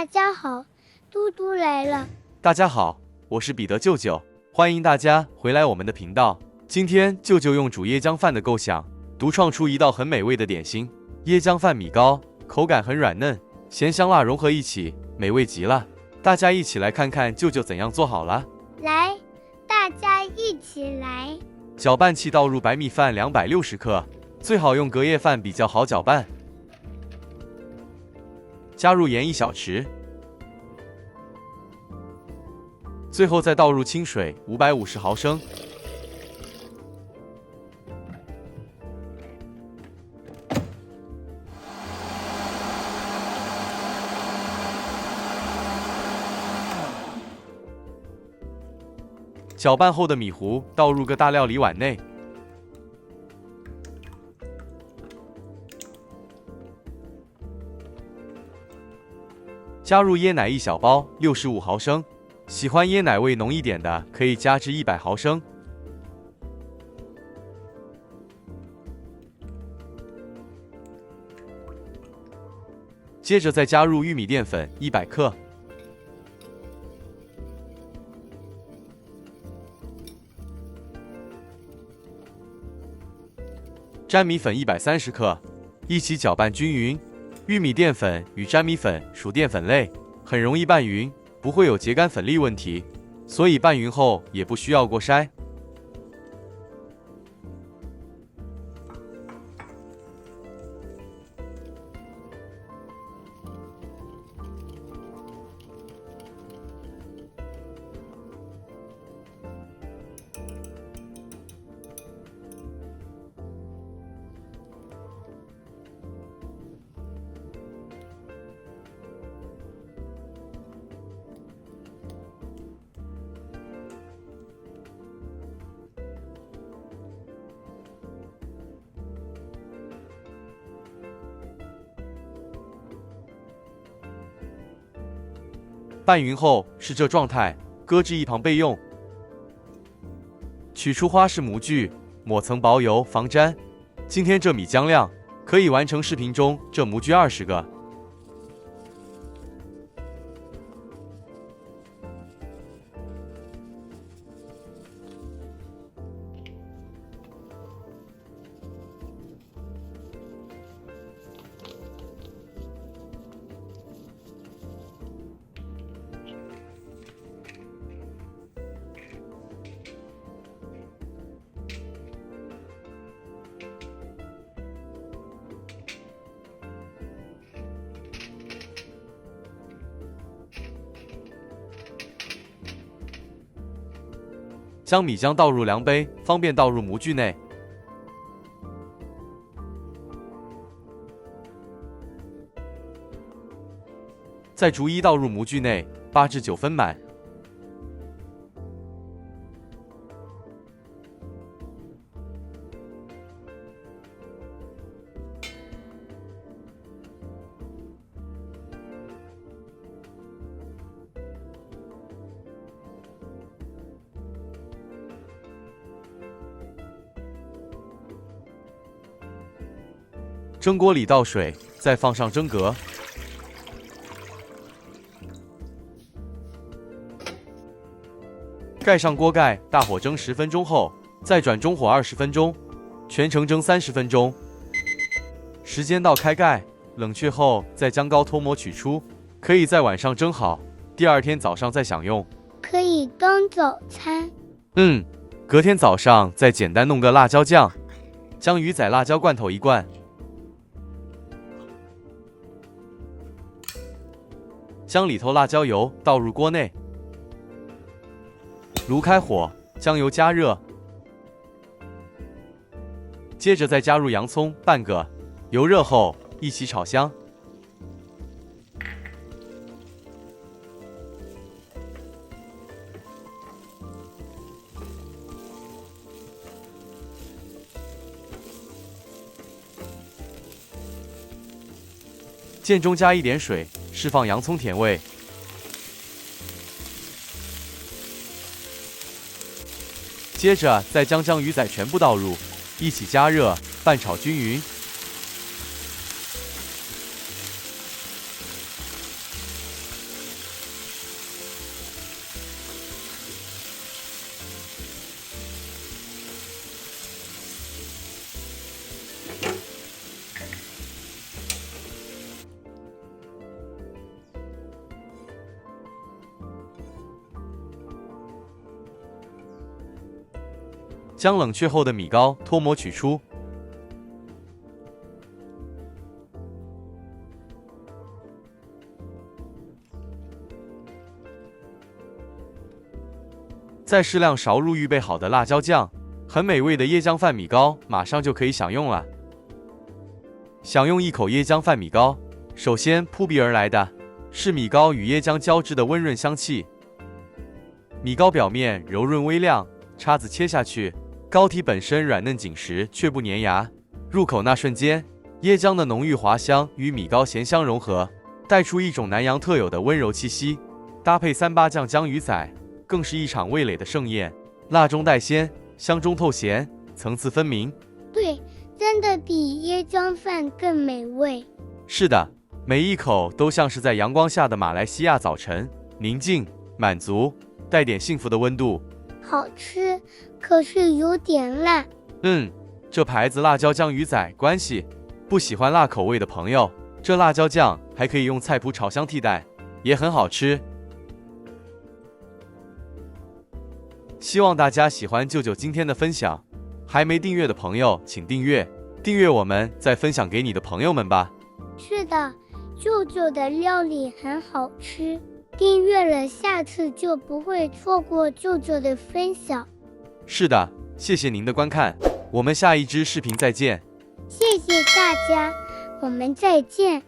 大家好，嘟嘟来了。大家好，我是彼得舅舅，欢迎大家回来我们的频道。今天舅舅用煮椰浆饭的构想，独创出一道很美味的点心——椰浆饭米糕，口感很软嫩，咸香辣融合一起，美味极了。大家一起来看看舅舅怎样做好了。来，大家一起来。搅拌器倒入白米饭260克，最好用隔夜饭比较好搅拌。加入盐1小匙，最后再倒入清水550毫升。搅拌后的米糊倒入个大料理碗内，加入椰奶1小包65毫升，喜欢椰奶味浓一点的可以加至100毫升。接着再加入玉米淀粉100克。粘米粉130克，一起搅拌均匀。玉米淀粉与粘米粉属淀粉类，很容易拌匀，不会有结干粉粒问题，所以拌匀后也不需要过筛。拌匀后是这状态，搁置一旁备用。取出花式模具，抹层薄油防粘。今天这米浆量可以完成视频中这模具20个。将米浆倒入量杯，方便倒入模具内。再逐一倒入模具内，8至9分满。蒸锅里倒水，再放上蒸格，盖上锅盖，大火蒸10分钟后，再转中火20分钟，全程蒸30分钟。时间到开盖，冷却后再将膏脱模取出，可以在晚上蒸好，第二天早上再享用。可以当早餐。隔天早上再简单弄个辣椒酱，将鱼仔辣椒罐头1罐。将里头辣椒油倒入锅内，炉开火，将油加热，接着再加入洋葱半个，油热后一起炒香。间中加一点水，释放洋葱甜味。接着再将鱼仔全部倒入，一起加热，拌炒均匀。将冷却后的米糕脱模取出。再适量勺入预备好的辣椒酱，很美味的椰浆饭米糕马上就可以享用了。享用一口椰浆饭米糕，首先扑鼻而来的是米糕与椰浆交织的温润香气。米糕表面柔润微亮，叉子切下去，糕体本身软嫩紧实却不粘牙。入口那瞬间，椰浆的浓郁滑香与米糕咸香融合，带出一种南洋特有的温柔气息。搭配3八酱江鱼仔，更是一场味蕾的盛宴。辣中带鲜，香中透咸，层次分明。对，真的比椰浆饭更美味。是的，每一口都像是在阳光下的马来西亚早晨，宁静、满足，带点幸福的温度。好吃，可是有点辣。这牌子辣椒江鱼仔关系，不喜欢辣口味的朋友，这辣椒酱还可以用菜脯炒香替代，也很好吃。希望大家喜欢舅舅今天的分享，还没订阅的朋友请订阅，订阅我们再分享给你的朋友们吧。是的，舅舅的料理很好吃，订阅了下次就不会错过舅舅的分享。是的，谢谢您的观看，我们下一支视频再见。谢谢大家，我们再见。